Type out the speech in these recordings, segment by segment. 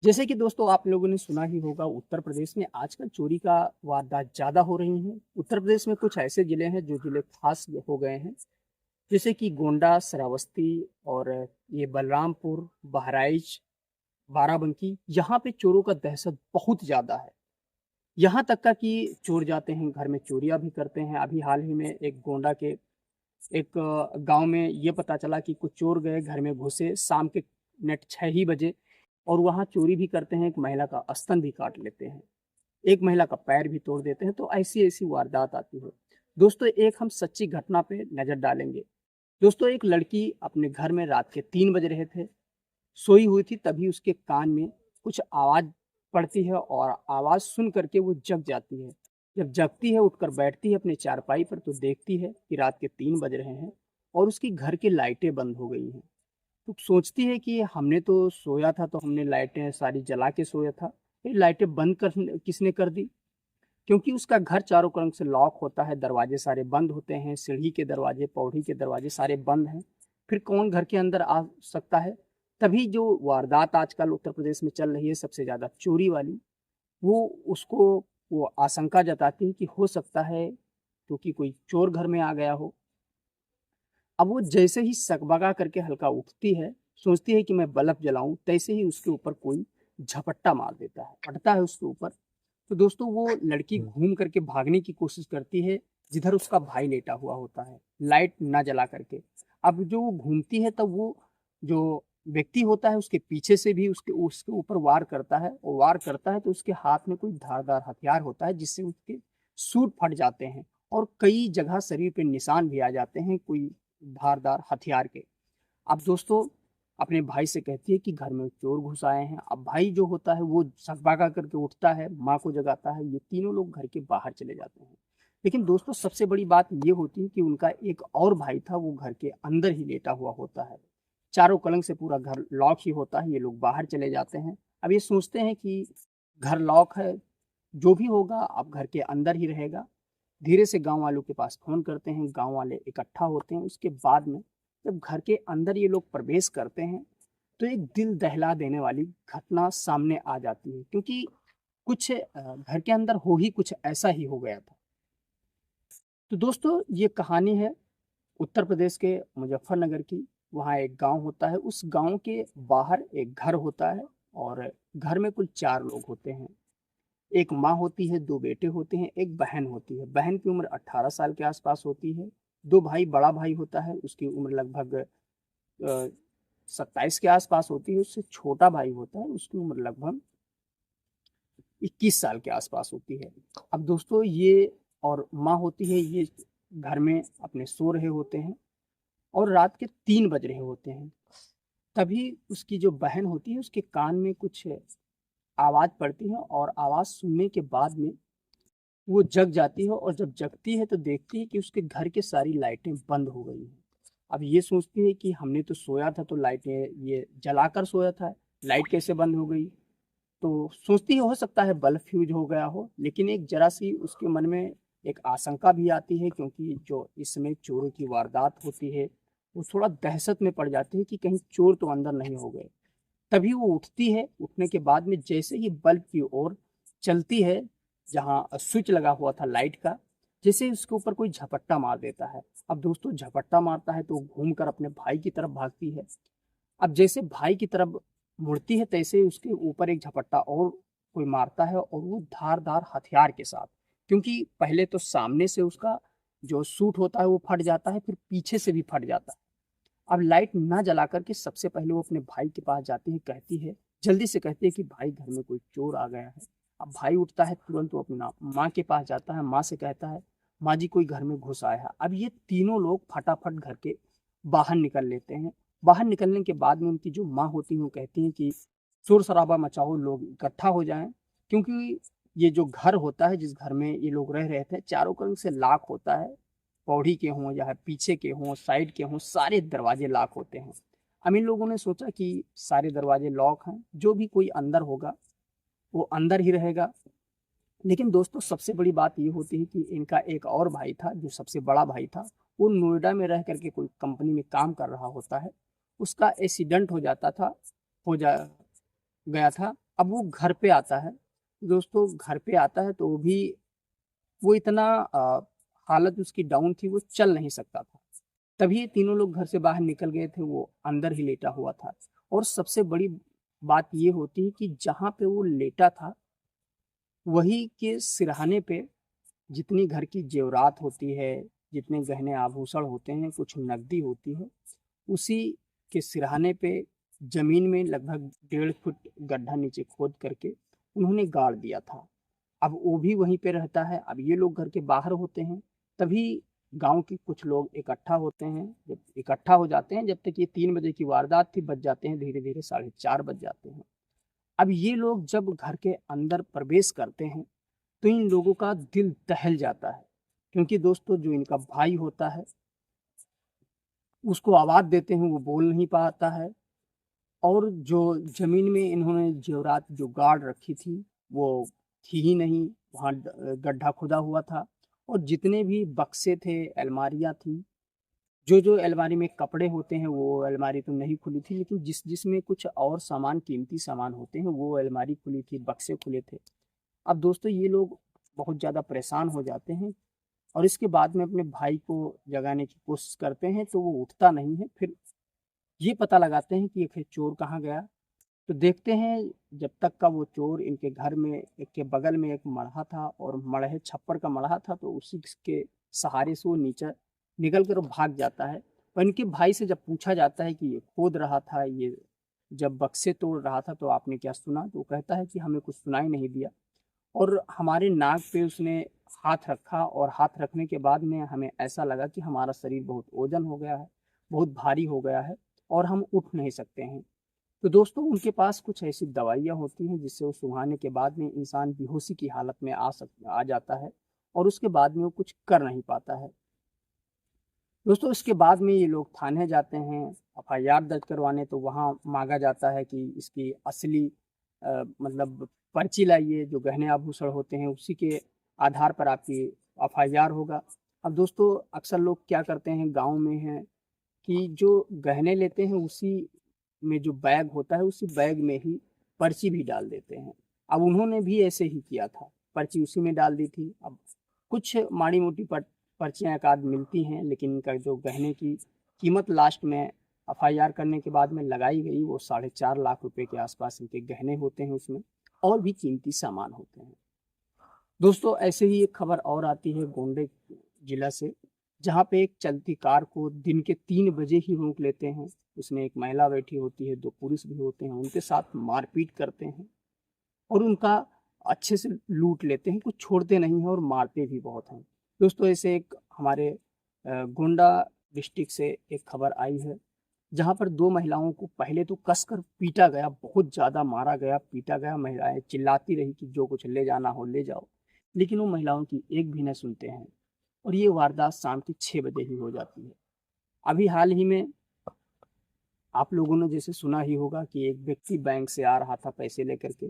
जैसे कि दोस्तों आप लोगों ने सुना ही होगा उत्तर प्रदेश में आजकल चोरी का वारदात ज़्यादा हो रही हैं। उत्तर प्रदेश में कुछ ऐसे ज़िले हैं जो ज़िले ख़ास हो गए हैं, जैसे कि गोंडा, श्रावस्ती और ये बलरामपुर, बहराइच, बाराबंकी, यहाँ पे चोरों का दहशत बहुत ज़्यादा है। यहाँ तक का कि चोर जाते हैं, घर में चोरियाँ भी करते हैं। अभी हाल ही में एक गोंडा के एक गाँव में ये पता चला कि कुछ चोर गए, घर में घुसे, शाम के नेट 6 ही बजे और वहाँ चोरी भी करते हैं, एक महिला का स्तन भी काट लेते हैं, एक महिला का पैर भी तोड़ देते हैं, तो ऐसी-ऐसी वारदात आती है। दोस्तों एक हम सच्ची घटना पे नज़र डालेंगे। दोस्तों एक लड़की अपने घर में रात के 3 बज रहे थे, सोई हुई थी तभी उसके कान में कुछ आवाज़ पड़ती है और आवाज़ सुन कर के वो जग जाती है। जब जगती है, उठकर बैठती है अपनी चारपाई पर तो देखती है कि रात के 3 बज रहे हैं और उसकी घर की लाइटें बंद हो गई हैं। तो सोचती है कि हमने तो सोया था तो हमने लाइटें सारी जला के सोया था, ये लाइटें बंद कर किसने कर दी? क्योंकि उसका घर चारों तरफ से लॉक होता है, दरवाजे सारे बंद होते हैं, सीढ़ी के दरवाजे, पौड़ी के दरवाजे सारे बंद हैं। फिर कौन घर के अंदर आ सकता है? तभी जो वारदात आजकल उत्तर प्रदेश में चल रही है सबसे ज़्यादा चोरी वाली, वो उसको वो आशंका जताती है कि हो सकता है क्योंकि कोई चोर घर में आ गया हो। अब वो जैसे ही सकबगा करके हल्का उठती है, सोचती है कि मैं बल्ब जलाऊँ, तैसे ही उसके ऊपर कोई झपट्टा मार देता है, पड़ता है उसके ऊपर। तो दोस्तों वो लड़की घूम करके भागने की कोशिश करती है, जिधर उसका भाई लेटा हुआ होता है, लाइट ना जला करके। अब जो वो घूमती है तब वो जो व्यक्ति होता है उसके पीछे से भी उसके उसके ऊपर वार करता है और वार करता है तो उसके हाथ में कोई धारदार हथियार होता है जिससे उसके सूट फट जाते हैं और कई जगह शरीर पे निशान भी आ जाते हैं कोई धारदार हथियार के। अब दोस्तों अपने भाई से कहती है कि घर में चोर घुस आए हैं। अब भाई जो होता है वो सकबका करके उठता है, माँ को जगाता है, ये तीनों लोग घर के बाहर चले जाते हैं। लेकिन दोस्तों सबसे बड़ी बात ये होती है कि उनका एक और भाई था वो घर के अंदर ही लेटा हुआ होता है। चारों कलंक से पूरा घर लॉक ही होता है, ये लोग बाहर चले जाते हैं। अब ये सोचते हैं कि घर लॉक है, जो भी होगा अब घर के अंदर ही रहेगा। धीरे से गाँव वालों के पास फ़ोन करते हैं, गाँव वाले इकट्ठा होते हैं, उसके बाद में जब घर के अंदर ये लोग प्रवेश करते हैं, तो एक दिल दहला देने वाली घटना सामने आ जाती है क्योंकि कुछ घर के अंदर हो ही कुछ ऐसा ही हो गया था। तो दोस्तों ये कहानी है उत्तर प्रदेश के मुज़फ्फरनगर की। वहाँ एक गाँव होता है, उस गाँव के बाहर एक घर होता है और घर में कुल 4 लोग होते हैं। एक माँ होती है, 2 बेटे होते हैं, 1 बहन होती है। बहन की उम्र 18 साल के आस-पास होती है। 2 भाई बड़ा भाई होता है, उसकी उम्र लगभग 27 के आस-पास होती है। उससे छोटा भाई होता है, उसकी उम्र लगभग 21 साल के आस-पास होती है। अब दोस्तों ये और माँ होती है, ये घर में अपने सो रहे होते हैं और रात के 3 बज रहे होते हैं। तभी उसकी जो बहन होती है, उसके कान में कुछ आवाज़ पड़ती है और आवाज़ सुनने के बाद में वो जग जाती है और जब जगती है तो देखती है कि उसके घर की सारी लाइटें बंद हो गई हैं। अब ये सोचती है कि हमने तो सोया था तो लाइटें ये जलाकर सोया था, लाइट कैसे बंद हो गई? तो सोचती है हो सकता है बल्ब फ्यूज़ हो गया हो, लेकिन एक ज़रा-सी उसके मन में एक आशंका भी आती है क्योंकि जो इसमें चोरों की वारदात होती है, वो थोड़ा दहशत में पड़ जाती है कि कहीं चोर तो अंदर नहीं हो गए। तभी वो उठती है, उठने के बाद में जैसे ही बल्ब की ओर चलती है, जहाँ स्विच लगा हुआ था लाइट का, जैसे ही उसके ऊपर कोई झपट्टा मार देता है। अब दोस्तों झपट्टा मारता है तो वो घूमकर अपने भाई की तरफ भागती है। अब जैसे भाई की तरफ मुड़ती है तैसे ही उसके ऊपर एक झपट्टा और कोई मारता है और वो धारदार हथियार के साथ। क्योंकि पहले तो सामने से उसका जो सूट होता है वो फट जाता है, फिर पीछे से भी फट जाता है। अब लाइट ना जला कर के सबसे पहले वो अपने भाई के पास जाती है, कहती है जल्दी से कहती है कि भाई घर में कोई चोर आ गया है। अब भाई उठता है तुरंत वो अपना माँ के पास जाता है, माँ से कहता है माँ जी कोई घर में घुस आया है। अब ये तीनों लोग फटाफट घर के बाहर निकल लेते हैं। बाहर निकलने के बाद में उनकी जो माँ होती हैं वो कहती हैं कि शोर-शराबा मचाओ, लोग इकट्ठा हो जाएँ, क्योंकि ये जो घर होता है जिस घर में ये लोग रह रहे थे, चारों तरफ से लॉक होता है। पौड़ी के हों या पीछे के हों, साइड के हों, सारे दरवाजे लॉक होते हैं। हम इन लोगों ने सोचा कि सारे दरवाजे लॉक हैं, जो भी कोई अंदर होगा, वो अंदर ही रहेगा। लेकिन दोस्तों सबसे बड़ी बात ये होती है कि इनका एक और भाई था, जो सबसे बड़ा भाई था, वो नोएडा में रह कर के कोई कंपनी में काम कर रहा होता है। उसका एक्सीडेंट हो जाता था, हो जा गया था। अब वो घर पे आता है दोस्तों, घर पे आता है तो वो इतना हालत उसकी डाउन थी, वो चल नहीं सकता था। तभी ये तीनों लोग घर से बाहर निकल गए थे, वो अंदर ही लेटा हुआ था। और सबसे बड़ी बात ये होती है कि जहाँ पे वो लेटा था वही के सिरहाने पे जितनी घर की जेवरात होती है, जितने गहने आभूषण होते हैं, कुछ नकदी होती है, उसी के सिरहाने पे जमीन में लगभग 1.5 फुट गड्ढा नीचे खोद करके उन्होंने गाड़ दिया था। अब वो भी वहीं पे रहता है। अब ये लोग घर के बाहर होते हैं, तभी गांव के कुछ लोग इकट्ठा होते हैं। जब इकट्ठा हो जाते हैं, जब तक ये 3 बजे की वारदात थी, बज जाते हैं धीरे धीरे 4:30 बज जाते हैं। अब ये लोग जब घर के अंदर प्रवेश करते हैं तो इन लोगों का दिल दहल जाता है, क्योंकि दोस्तों जो इनका भाई होता है उसको आवाज देते हैं, वो बोल नहीं पाता है। और जो जमीन में इन्होंने जेवरात जो गाड़ रखी थी वो थी ही नहीं, वहाँ गड्ढा खुदा हुआ था। और जितने भी बक्से थे, अलमारियां थी, जो जो अलमारी में कपड़े होते हैं वो अलमारी तो नहीं खुली थी, लेकिन जिसमें कुछ और सामान, कीमती सामान होते हैं, वो अलमारी खुली थी, बक्से खुले थे। अब दोस्तों ये लोग बहुत ज़्यादा परेशान हो जाते हैं और इसके बाद में अपने भाई को जगाने की कोशिश करते हैं, तो वो उठता नहीं है। फिर ये पता लगाते हैं कि आखिर चोर कहाँ गया। तो देखते हैं, जब तक का वो चोर इनके घर में एक के बगल में एक मढ़ा था, और मढ़े छप्पर का मढ़ा था, तो उसी के सहारे से वो नीचे निकल कर भाग जाता है। और इनके भाई से जब पूछा जाता है कि ये खोद रहा था, ये जब बक्से तोड़ रहा था, तो आपने क्या सुना? तो वो कहता है कि हमें कुछ सुनाई नहीं दिया, और हमारे नाक पे उसने हाथ रखा, और हाथ रखने के बाद में हमें ऐसा लगा कि हमारा शरीर बहुत ओजन हो गया है, बहुत भारी हो गया है, और हम उठ नहीं सकते हैं। तो दोस्तों उनके पास कुछ ऐसी दवाइयाँ होती हैं जिससे वो सुंघाने के बाद में इंसान बेहोशी की हालत में आ जाता है, और उसके बाद में वो कुछ कर नहीं पाता है। दोस्तों इसके बाद में ये लोग थाने जाते हैं एफआईआर दर्ज करवाने, तो वहाँ मांगा जाता है कि इसकी असली मतलब पर्ची लाइए, जो गहने आभूषण होते हैं उसी के आधार पर आपकी एफआईआर होगा। अब दोस्तों अक्सर लोग क्या करते हैं गांव में हैं कि जो गहने लेते हैं उसी में जो बैग होता है, उसी बैग में ही पर्ची भी डाल देते हैं। अब उन्होंने भी ऐसे ही किया था, पर्ची उसी में डाल दी थी। अब कुछ माड़ी मोटी पर्चियाँ एक आध मिलती हैं, लेकिन इनका जो गहने की कीमत लास्ट में एफआईआर करने के बाद में लगाई गई, वो 4.5 लाख रुपए के आसपास इनके गहने होते हैं उसमें, और भी कीमती सामान होते हैं। दोस्तों ऐसे ही एक खबर और आती है गोंडे जिला से, जहाँ पे एक चलती कार को दिन के 3 बजे ही रोक लेते हैं। उसमें एक महिला बैठी होती है, 2 पुरुष भी होते हैं, उनके साथ मारपीट करते हैं और उनका अच्छे से लूट लेते हैं, कुछ छोड़ते नहीं हैं और मारते भी बहुत हैं। दोस्तों ऐसे एक हमारे गोंडा डिस्ट्रिक्ट से एक खबर आई है, जहाँ पर 2 महिलाओं को पहले तो कसकर पीटा गया, बहुत ज़्यादा मारा गया, पीटा गया। महिलाएं चिल्लाती रही कि जो कुछ ले जाना हो ले जाओ, लेकिन वो महिलाओं की एक भी न सुनते हैं, और ये वारदात शाम के 6 बजे ही हो जाती है। अभी हाल ही में आप लोगों ने जैसे सुना ही होगा कि एक व्यक्ति बैंक से आ रहा था पैसे लेकर के,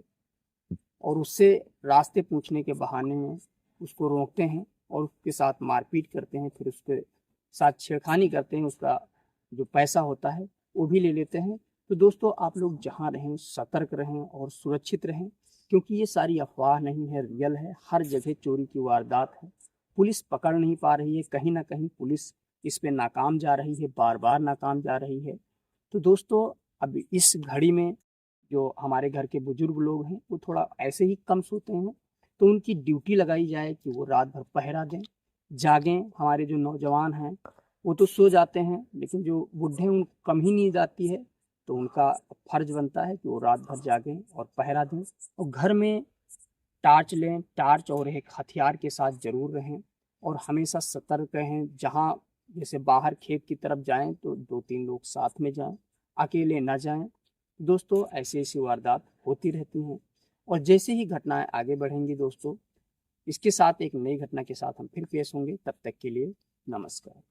और उससे रास्ते पूछने के बहाने में उसको रोकते हैं और उसके साथ मारपीट करते हैं, फिर उसके साथ छेड़खानी करते हैं, उसका जो पैसा होता है वो भी ले लेते हैं। तो दोस्तों आप लोग जहाँ रहें सतर्क रहें और सुरक्षित रहें, क्योंकि ये सारी अफवाह नहीं है, रियल है। हर जगह चोरी की वारदात है, पुलिस पकड़ नहीं पा रही है, कहीं ना कहीं पुलिस इस पे नाकाम जा रही है, बार बार नाकाम जा रही है। तो दोस्तों अब इस घड़ी में जो हमारे घर के बुजुर्ग लोग हैं वो थोड़ा ऐसे ही कम सोते हैं, तो उनकी ड्यूटी लगाई जाए कि वो रात भर पहरा दें, जागें। हमारे जो नौजवान हैं वो तो सो जाते हैं, लेकिन जो बूढ़े हैं उनको कम ही नींद आती है, तो उनका फर्ज बनता है कि वो रात भर जागें और पहरा दें। और घर में टार्च लें, टार्च और एक हथियार के साथ जरूर रहें, और हमेशा सतर्क रहें। जहाँ जैसे बाहर खेत की तरफ जाएं तो 2-3 लोग साथ में जाएं, अकेले ना जाएं। दोस्तों ऐसी ऐसी वारदात होती रहती हैं, और जैसे ही घटनाएं आगे बढ़ेंगी दोस्तों, इसके साथ एक नई घटना के साथ हम फिर पेश होंगे। तब तक के लिए नमस्कार।